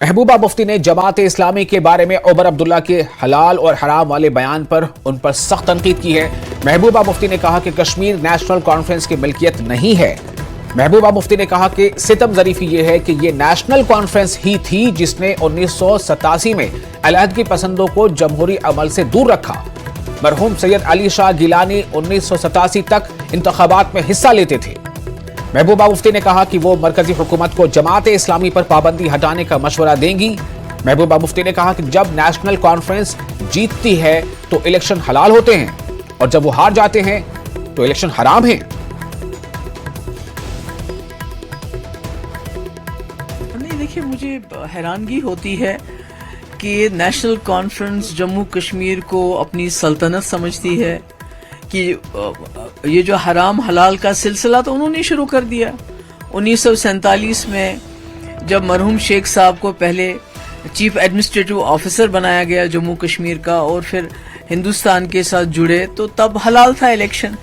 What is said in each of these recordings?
महबूबा मुफ्ती ने जमात इस्लामी के बारे में उमर अब्दुल्ला के हलाल और हराम वाले बयान पर उन पर सख्त तनकीद की है। महबूबा मुफ्ती ने कहा कि कश्मीर नेशनल कॉन्फ्रेंस की मिल्कियत नहीं है। महबूबा मुफ्ती ने कहा कि सितम ज़रीफी ये है कि ये नेशनल कॉन्फ्रेंस ही थी जिसने 1987 में अलहदगी पसंदों को जमहूरी अमल से दूर रखा। मरहूम सैयद अली शाह गिलानी 1987 तक इंतखाबात में हिस्सा लेते थे। महबूबा मुफ्ती ने कहा कि वो मरकजी हुकूमत को जमात इस्लामी पर पाबंदी हटाने का मशवरा देंगी। महबूबा मुफ्ती ने कहा कि जब नेशनल कॉन्फ्रेंस जीतती है तो इलेक्शन हलाल होते हैं और जब वो हार जाते हैं तो इलेक्शन हराम है। नहीं, देखिए, मुझे हैरानगी होती है कि नेशनल कॉन्फ्रेंस जम्मू कश्मीर को अपनी सल्तनत समझती है कि ये जो हराम हलाल का सिलसिला तो उन्होंने शुरू कर दिया। 1947 में जब मरहूम शेख साहब को पहले चीफ एडमिनिस्ट्रेटिव ऑफिसर बनाया गया जम्मू कश्मीर का और फिर हिंदुस्तान के साथ जुड़े तो तब हलाल था इलेक्शन।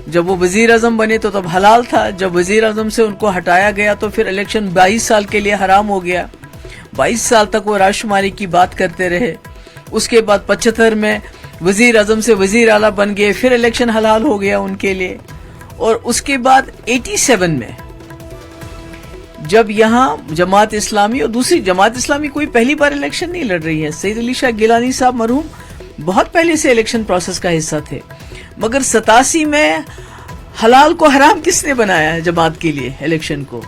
जब वो वजीर आजम बने तो तब हलाल था। जब वजीर आजम से उनको हटाया गया तो फिर इलेक्शन 22 साल के लिए हराम हो गया। 22 साल तक वो राजशुमारी की बात करते रहे। उसके बाद 75 में वजीर आजम से वजीर आला बन गए, फिर इलेक्शन हलाल हो गया उनके लिए। और उसके बाद 87 में जब यहाँ जमात इस्लामी और दूसरी जमात इस्लामी कोई पहली बार इलेक्शन नहीं लड़ रही है। सैयद अली शाह गिलानी साहब मरहूम बहुत पहले से इलेक्शन प्रोसेस का हिस्सा थे, मगर 87 में हलाल को हराम किसने बनाया है जमात के लिए इलेक्शन को,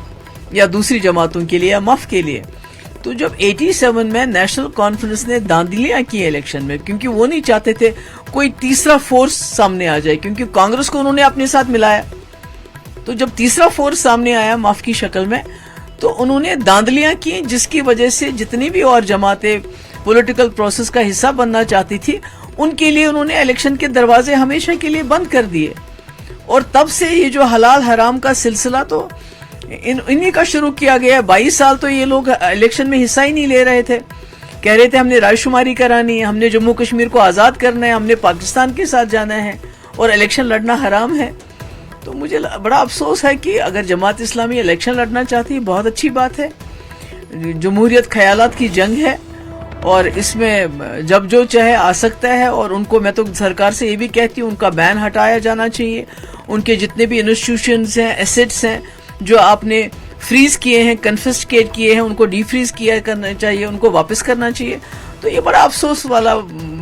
या दूसरी जमातों के लिए या मफ के लिए। तो जब 87 में नेशनल कॉन्फ्रेंस ने दांधलियां की इलेक्शन में, क्योंकि वो नहीं चाहते थे कोई तीसरा फोर्स सामने आ जाए, क्योंकि कांग्रेस को उन्होंने अपने साथ मिलाया। तो जब तीसरा फोर्स सामने आया माफ की शक्ल में, तो उन्होंने दांधलियां की, जिसकी वजह से जितनी भी और जमातें पॉलिटिकल प्रोसेस का हिस्सा बनना चाहती थी उनके लिए उन्होंने इलेक्शन के दरवाजे हमेशा के लिए बंद कर दिए। और तब से ये जो हलाल हराम का सिलसिला तो इन्हीं का शुरू किया गया है। 22 साल तो ये लोग इलेक्शन में हिस्सा ही नहीं ले रहे थे। कह रहे थे हमने राजशुमारी करानी है, हमने जम्मू कश्मीर को आज़ाद करना है, हमने पाकिस्तान के साथ जाना है और इलेक्शन लड़ना हराम है। तो मुझे बड़ा अफसोस है कि अगर जमात इस्लामी इलेक्शन लड़ना चाहती है, बहुत अच्छी बात है। जमहूरियत ख्यालात की जंग है और इसमें जब जो चाहे आ सकता है। और उनको मैं तो सरकार से ये भी कहती हूँ उनका बैन हटाया जाना चाहिए। उनके जितने भी इंस्टीट्यूशंस हैं, एसेट्स हैं जो आपने फ्रीज किए हैं, कन्फिस्केट किए हैं, उनको डीफ्रीज किया करना चाहिए, उनको वापस करना चाहिए। तो ये बड़ा अफसोस वाला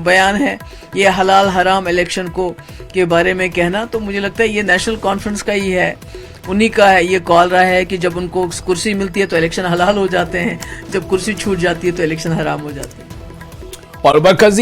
बयान है ये हलाल हराम इलेक्शन को के बारे में कहना। तो मुझे लगता है ये नेशनल कॉन्फ्रेंस का ही है, उन्हीं का है ये कॉल रहा है कि जब उनको कुर्सी मिलती है तो इलेक्शन हलाल हो जाते हैं, जब कुर्सी छूट जाती है तो इलेक्शन हराम हो जाते हैं। और मरकजी